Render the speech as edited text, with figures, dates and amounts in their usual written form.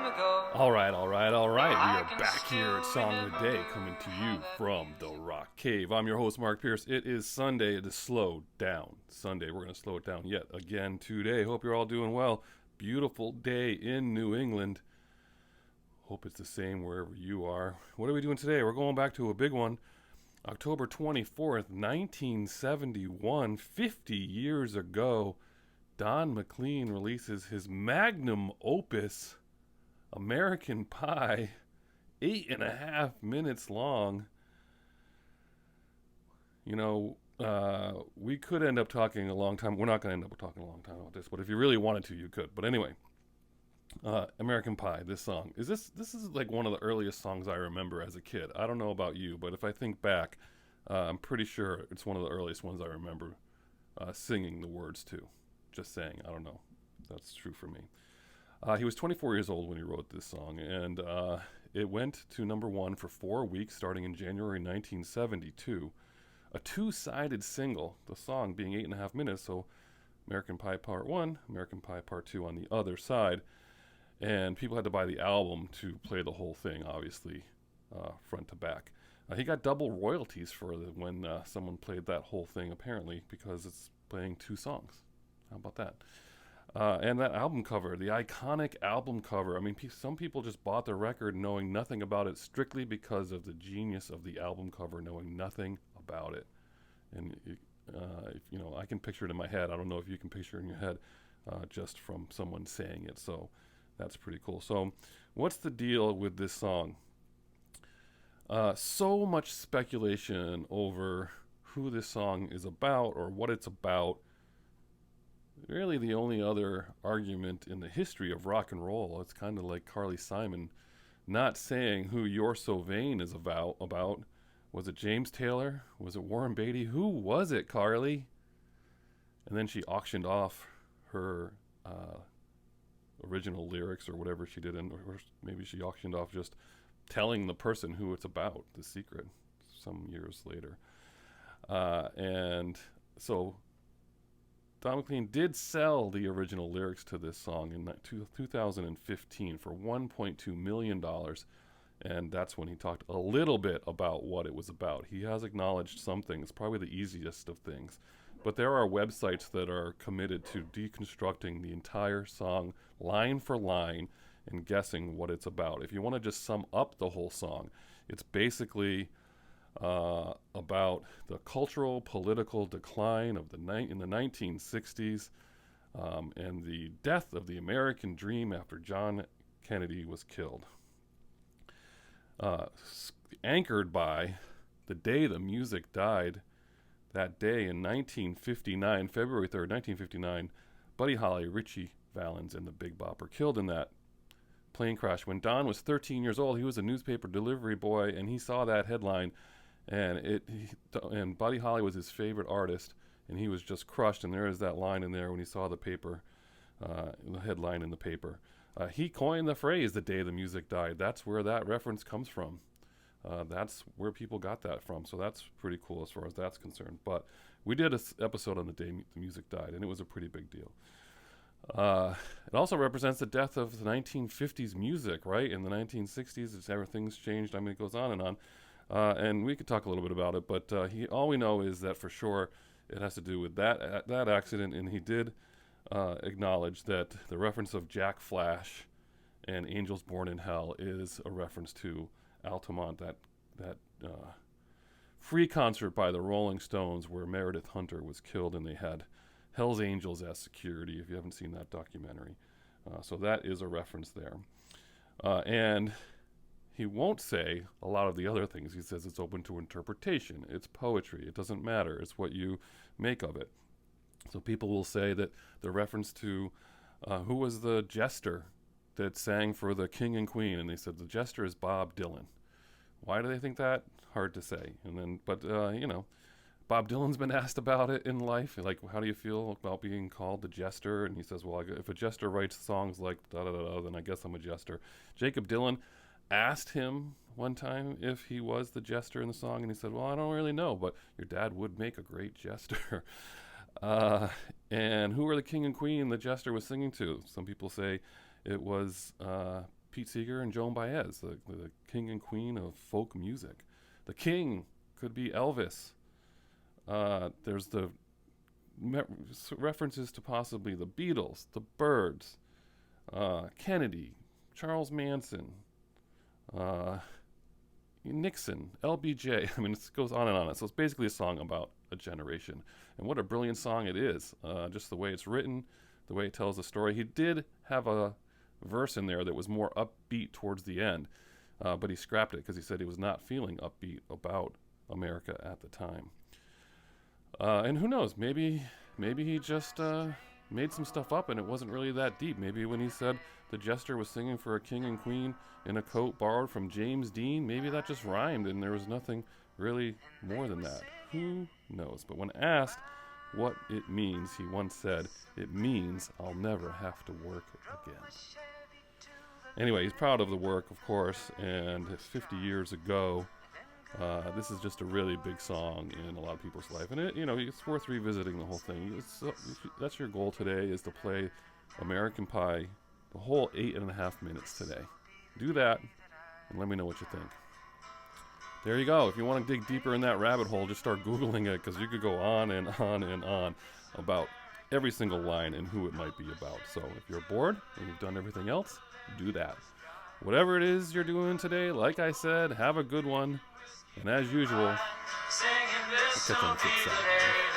All right. We are back here at Song of the Day, coming to you from the Rock Cave. I'm your host, Mark Pierce. It is Sunday. It is slow down Sunday. We're going to slow it down yet again today. Hope you're all doing well. Beautiful day in New England. Hope it's the same wherever you are. What are we doing today? We're going back to a big one. October 24th, 1971, 50 years ago, Don McLean releases his magnum opus, American Pie, 8.5 minutes long. You know, we could end up talking a long time. We're not going to end up talking a long time about this, but if you really wanted to, you could. But anyway, American Pie, this song. This is like one of the earliest songs I remember as a kid. I don't know about you, but if I think back, I'm pretty sure it's one of the earliest ones I remember singing the words to. Just saying, I don't know. That's true for me. He was 24 years old when he wrote this song, and it went to number one for 4 weeks starting in January 1972. A two-sided single, the song being 8.5 minutes, so American Pie Part 1, American Pie Part 2 on the other side. And people had to buy the album to play the whole thing, obviously, front to back. He got double royalties for when someone played that whole thing, apparently, because it's playing two songs. How about that? And that album cover, the iconic album cover. I mean, some people just bought the record knowing nothing about it strictly because of the genius of the album cover, knowing nothing about it. And, I can picture it in my head. I don't know if you can picture it in your head just from someone saying it. So that's pretty cool. So what's the deal with this song? So much speculation over who this song is about or what it's about. Really, the only other argument in the history of rock and roll, it's kind of like Carly Simon not saying who You're So Vain is about. Was it James Taylor? Was it Warren Beatty? Who was it, Carly? And then she auctioned off her original lyrics or whatever she did, or maybe she auctioned off just telling the person who it's about, the secret, some years later. And so Don McLean did sell the original lyrics to this song in 2015 for $1.2 million, and that's when he talked a little bit about what it was about. He has acknowledged some things, probably the easiest of things, but there are websites that are committed to deconstructing the entire song line for line and guessing what it's about. If you want to just sum up the whole song, it's basically about the cultural, political decline of in the 1960s and the death of the American dream after John Kennedy was killed. Anchored by the day the music died, that day in 1959, February 3rd, 1959, Buddy Holly, Richie Valens, and the Big Bopper killed in that plane crash. When Don was 13 years old, he was a newspaper delivery boy, and he saw that headline. And Buddy Holly was his favorite artist, and he was just crushed. And there is that line in there when he saw the paper, the headline in the paper. He coined the phrase, the day the music died. That's where that reference comes from. That's where people got that from. So that's pretty cool as far as that's concerned. But we did an episode on the day the music died, and it was a pretty big deal. It also represents the death of the 1950s music, right? In the 1960s, everything's changed. I mean, it goes on and on. And we could talk a little bit about it, but all we know is that for sure it has to do with that accident, and he did acknowledge that the reference of Jack Flash and Angels Born in Hell is a reference to Altamont, that free concert by the Rolling Stones where Meredith Hunter was killed, and they had Hell's Angels as security, if you haven't seen that documentary. So that is a reference there. And he won't say a lot of the other things. He says it's open to interpretation. It's poetry. It doesn't matter. It's what you make of it. So people will say that the reference to who was the jester that sang for the king and queen, and they said the jester is Bob Dylan. Why do they think that? Hard to say. But Bob Dylan's been asked about it in life. Like, how do you feel about being called the jester? And he says, well, if a jester writes songs like da-da-da-da, then I guess I'm a jester. Jacob Dylan asked him one time if he was the jester in the song, and he said, well, I don't really know, but your dad would make a great jester. And who were the king and queen the jester was singing to? Some people say it was Pete Seeger and Joan Baez, the king and queen of folk music. The king could be Elvis. There's the references to possibly the Beatles, the Byrds, Kennedy, Charles Manson, Nixon, LBJ. I mean, it goes on and on. So it's basically a song about a generation. And what a brilliant song it is. Just the way it's written, the way it tells the story. He did have a verse in there that was more upbeat towards the end, but he scrapped it because he said he was not feeling upbeat about America at the time. And who knows, maybe he just made some stuff up and it wasn't really that deep. Maybe when he said the jester was singing for a king and queen in a coat borrowed from James Dean, maybe that just rhymed and there was nothing really more than that. Who knows? But when asked what it means, he once said, "It means I'll never have to work again." Anyway, he's proud of the work, of course, and 50 years ago, this is just a really big song in a lot of people's life. And it's worth revisiting the whole thing. That's your goal today, is to play American Pie the whole 8.5 minutes today. Do that, and let me know what you think. There you go. If you want to dig deeper in that rabbit hole, just start Googling it, because you could go on and on and on about every single line and who it might be about. So if you're bored and you've done everything else, do that. Whatever it is you're doing today, like I said, have a good one. And as usual, I'll catch you on the flip side.